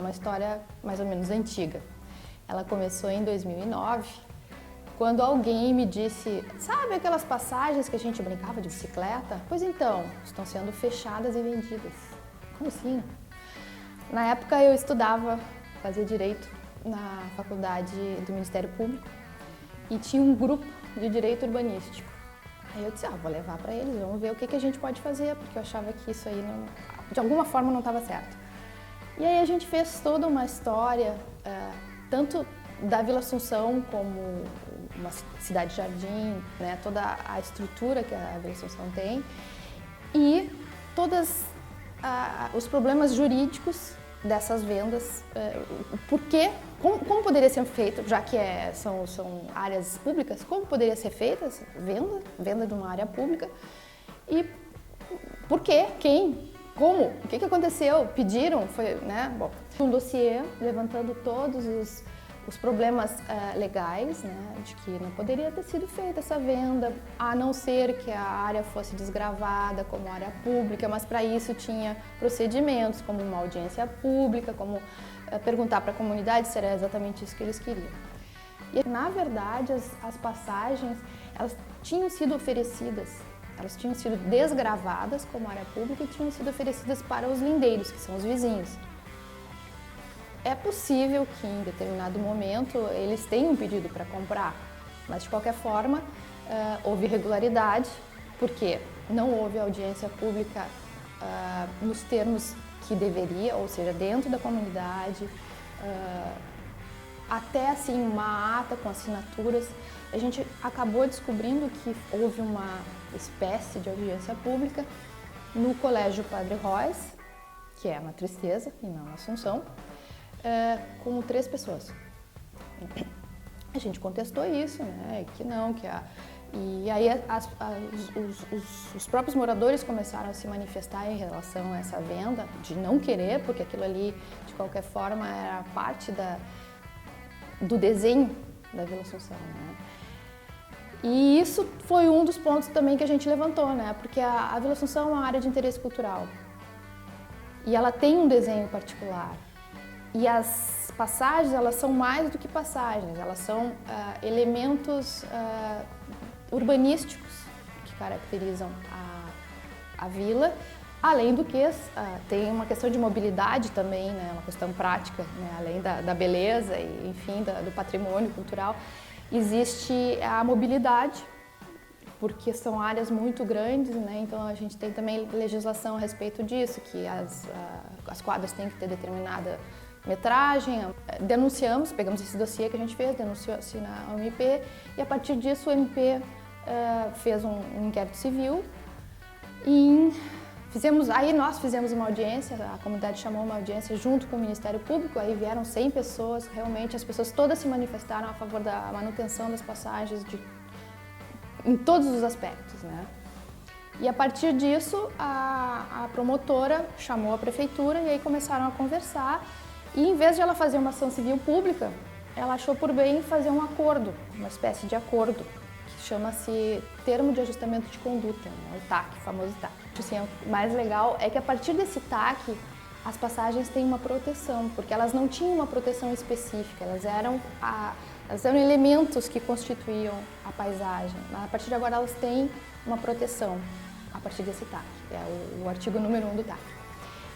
uma história mais ou menos antiga. Ela começou em 2009, quando alguém me disse, sabe aquelas passagens que a gente brincava de bicicleta? Pois então, estão sendo fechadas e vendidas. Como assim? Na época eu estudava, fazia Direito na faculdade do Ministério Público e tinha um grupo de Direito Urbanístico. Aí eu disse, vou levar para eles, vamos ver o que a gente pode fazer, porque eu achava que isso aí, de alguma forma, não estava certo. E aí a gente fez toda uma história, tanto da Vila Assunção como uma cidade-jardim, né, toda a estrutura que a Vila Assunção tem e todos os problemas jurídicos dessas vendas, porque, como poderia ser feito, já que são áreas públicas, como poderia ser feita essa venda de uma área pública e por quê, quem, como, o que aconteceu, pediram, foi, né, bom, um dossiê levantando todos os problemas legais, né, de que não poderia ter sido feita essa venda, a não ser que a área fosse desgravada como área pública, mas para isso tinha procedimentos, como uma audiência pública, como perguntar para a comunidade se era exatamente isso que eles queriam. E, na verdade, as passagens, elas tinham sido oferecidas, elas tinham sido desgravadas como área pública e tinham sido oferecidas para os lindeiros, que são os vizinhos. É possível que em determinado momento eles tenham pedido para comprar, mas de qualquer forma houve irregularidade, porque não houve audiência pública nos termos que deveria, ou seja, dentro da comunidade, até assim uma ata com assinaturas. A gente acabou descobrindo que houve uma espécie de audiência pública no Colégio Padre Róis, que é na Tristeza e não na Assunção, com 3 pessoas. A gente contestou isso, né? Que não, e aí os próprios moradores começaram a se manifestar em relação a essa venda, de não querer, porque aquilo ali, de qualquer forma, era parte do desenho da Vila Assunção, né? E isso foi um dos pontos também que a gente levantou, né? Porque a Vila Assunção é uma área de interesse cultural e ela tem um desenho particular. E as passagens, elas são mais do que passagens, elas são elementos urbanísticos que caracterizam a vila, além do que tem uma questão de mobilidade também, né, uma questão prática, né, além da beleza e, enfim, do patrimônio cultural, existe a mobilidade, porque são áreas muito grandes, né, então a gente tem também legislação a respeito disso, que as quadras têm que ter determinada metragem. Denunciamos, pegamos esse dossiê que a gente fez, denunciou-se na OMP e a partir disso o MP fez um inquérito civil e nós fizemos uma audiência, a comunidade chamou uma audiência junto com o Ministério Público, aí vieram 100 pessoas, realmente as pessoas todas se manifestaram a favor da manutenção das passagens em todos os aspectos, né? E a partir disso a promotora chamou a prefeitura e aí começaram a conversar. E em vez de ela fazer uma ação civil pública, ela achou por bem fazer um acordo, uma espécie de acordo, que chama-se Termo de Ajustamento de Conduta, né? O TAC, o famoso TAC. Assim, o mais legal é que a partir desse TAC, as passagens têm uma proteção, porque elas não tinham uma proteção específica, elas eram elementos que constituíam a paisagem. A partir de agora elas têm uma proteção, a partir desse TAC, é o artigo número 1 do TAC.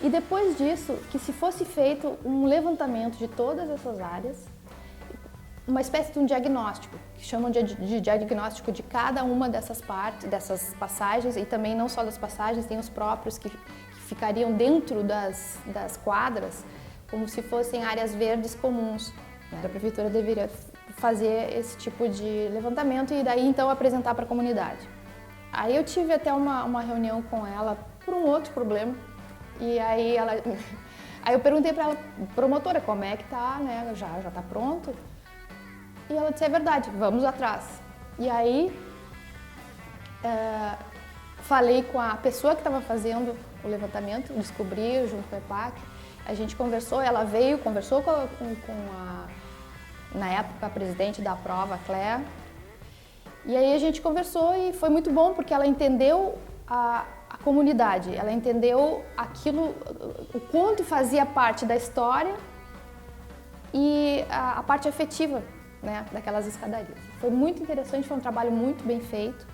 E depois disso, que se fosse feito um levantamento de todas essas áreas, uma espécie de um diagnóstico, que chamam de diagnóstico de cada uma dessas partes, dessas passagens, e também não só das passagens, tem os próprios que ficariam dentro das quadras, como se fossem áreas verdes comuns. A prefeitura deveria fazer esse tipo de levantamento e daí então apresentar para a comunidade. Aí eu tive até uma reunião com ela por um outro problema. E aí eu perguntei para ela, promotora, como é que tá, né? Já tá pronto? E ela disse, é verdade, vamos atrás. E aí falei com a pessoa que estava fazendo o levantamento, descobri junto com a EPAC, a gente conversou, ela veio, conversou com na época, a presidente da prova, a Cléa, e aí a gente conversou e foi muito bom, porque ela entendeu a comunidade, ela entendeu aquilo, o quanto fazia parte da história e a parte afetiva, né, daquelas escadarias. Foi muito interessante, foi um trabalho muito bem feito.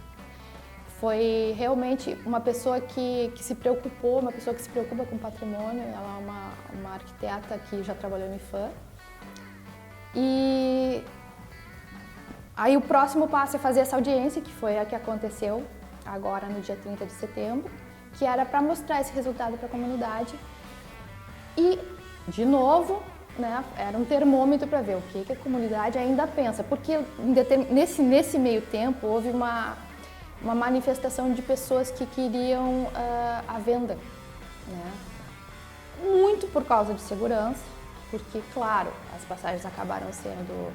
Foi realmente uma pessoa que se preocupou, uma pessoa que se preocupa com o patrimônio. Ela é uma arquiteta que já trabalhou no IPHAN. E aí o próximo passo é fazer essa audiência, que foi a que aconteceu agora no dia 30 de setembro, que era para mostrar esse resultado para a comunidade. E, de novo, né, era um termômetro para ver o que a comunidade ainda pensa, porque nesse meio tempo houve uma manifestação de pessoas que queriam a venda, né? Muito por causa de segurança, porque, claro, as passagens acabaram sendo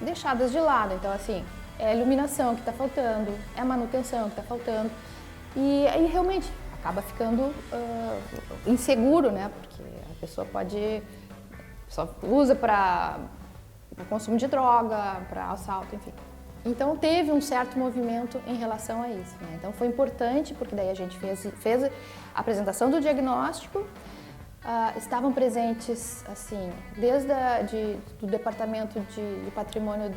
deixadas de lado. Então, assim, é a iluminação que está faltando, é a manutenção que está faltando, e aí realmente acaba ficando inseguro, né? Porque a pessoa só usa para consumo de droga, para assalto, enfim. Então teve um certo movimento em relação a isso, né? Então foi importante, porque daí a gente fez a apresentação do diagnóstico. Estavam presentes, assim, desde do Departamento de Patrimônio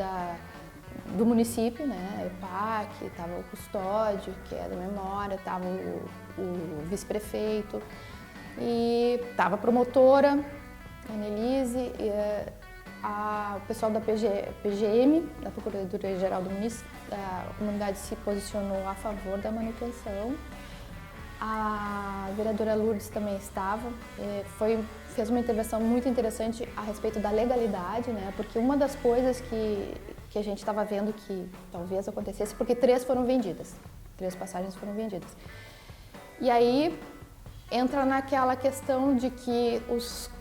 do município, né? EPAC, estava o custódio, que é da memória, estava o vice-prefeito, e estava a promotora, a Annelise, o pessoal da PGM, da Procuradoria-Geral do Município. A comunidade se posicionou a favor da manutenção. A vereadora Lourdes também estava, fez uma intervenção muito interessante a respeito da legalidade, né? Porque uma das coisas que a gente estava vendo que talvez acontecesse, porque 3 passagens foram vendidas. E aí entra naquela questão de que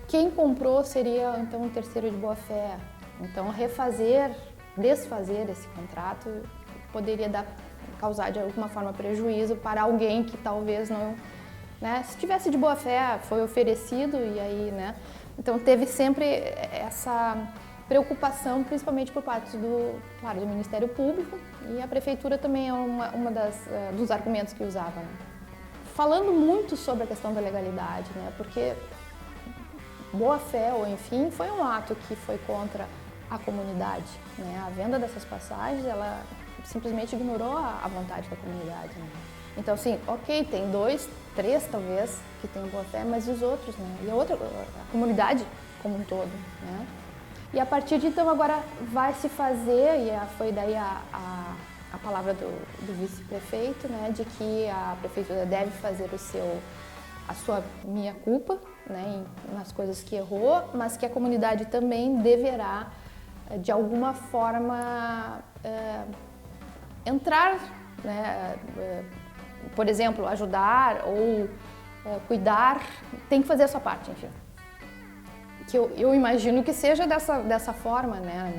quem comprou seria então um terceiro de boa-fé. Então desfazer esse contrato poderia causar de alguma forma prejuízo para alguém que talvez não, né, se tivesse de boa-fé, foi oferecido, e aí, né, então teve sempre essa preocupação, principalmente por parte do Ministério Público, e a Prefeitura também é uma dos argumentos que usava, né? Falando muito sobre a questão da legalidade, né, porque boa-fé, ou enfim, foi um ato que foi contra a comunidade, né? A venda dessas passagens, ela simplesmente ignorou a vontade da comunidade, né? Então, assim, ok, tem 2, 3 talvez que tem boa-fé, mas e os outros, né? E a comunidade como um todo, né? E a partir de então agora vai se fazer, e foi daí a palavra do vice-prefeito, né, de que a prefeitura deve fazer a sua meia-culpa, né, nas coisas que errou, mas que a comunidade também deverá, de alguma forma, entrar, né, por exemplo, ajudar ou cuidar, tem que fazer a sua parte, enfim. Que eu imagino que seja dessa forma, né,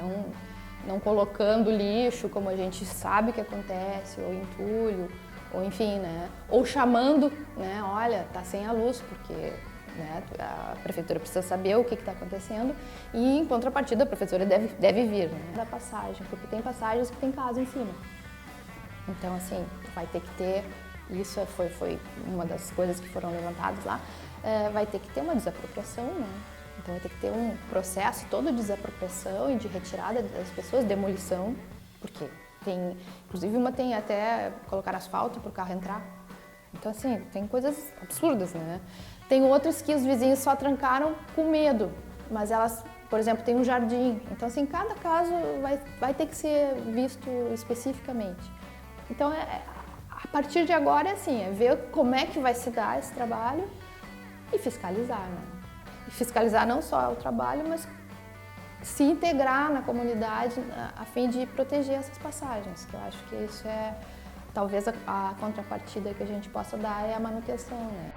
não colocando lixo, como a gente sabe que acontece, ou entulho, ou enfim, né, ou chamando, né, olha, tá sem a luz, porque, né, a prefeitura precisa saber o que está acontecendo, e em contrapartida a prefeitura deve vir, né, da passagem, porque tem passagens que tem casa em cima. Então, assim, vai ter que ter, isso foi uma das coisas que foram levantadas lá, vai ter que ter uma desapropriação, né? Então vai ter que ter um processo todo de desapropriação e de retirada das pessoas, demolição, porque inclusive uma tem até colocar asfalto para o carro entrar. Então, assim, tem coisas absurdas, né? Tem outras que os vizinhos só trancaram com medo, mas elas, por exemplo, têm um jardim. Então, assim, cada caso vai ter que ser visto especificamente. Então, a partir de agora, é ver como é que vai se dar esse trabalho e fiscalizar, né? E fiscalizar não só o trabalho, mas se integrar na comunidade a fim de proteger essas passagens, que eu acho que isso talvez a contrapartida que a gente possa dar é a manutenção, né?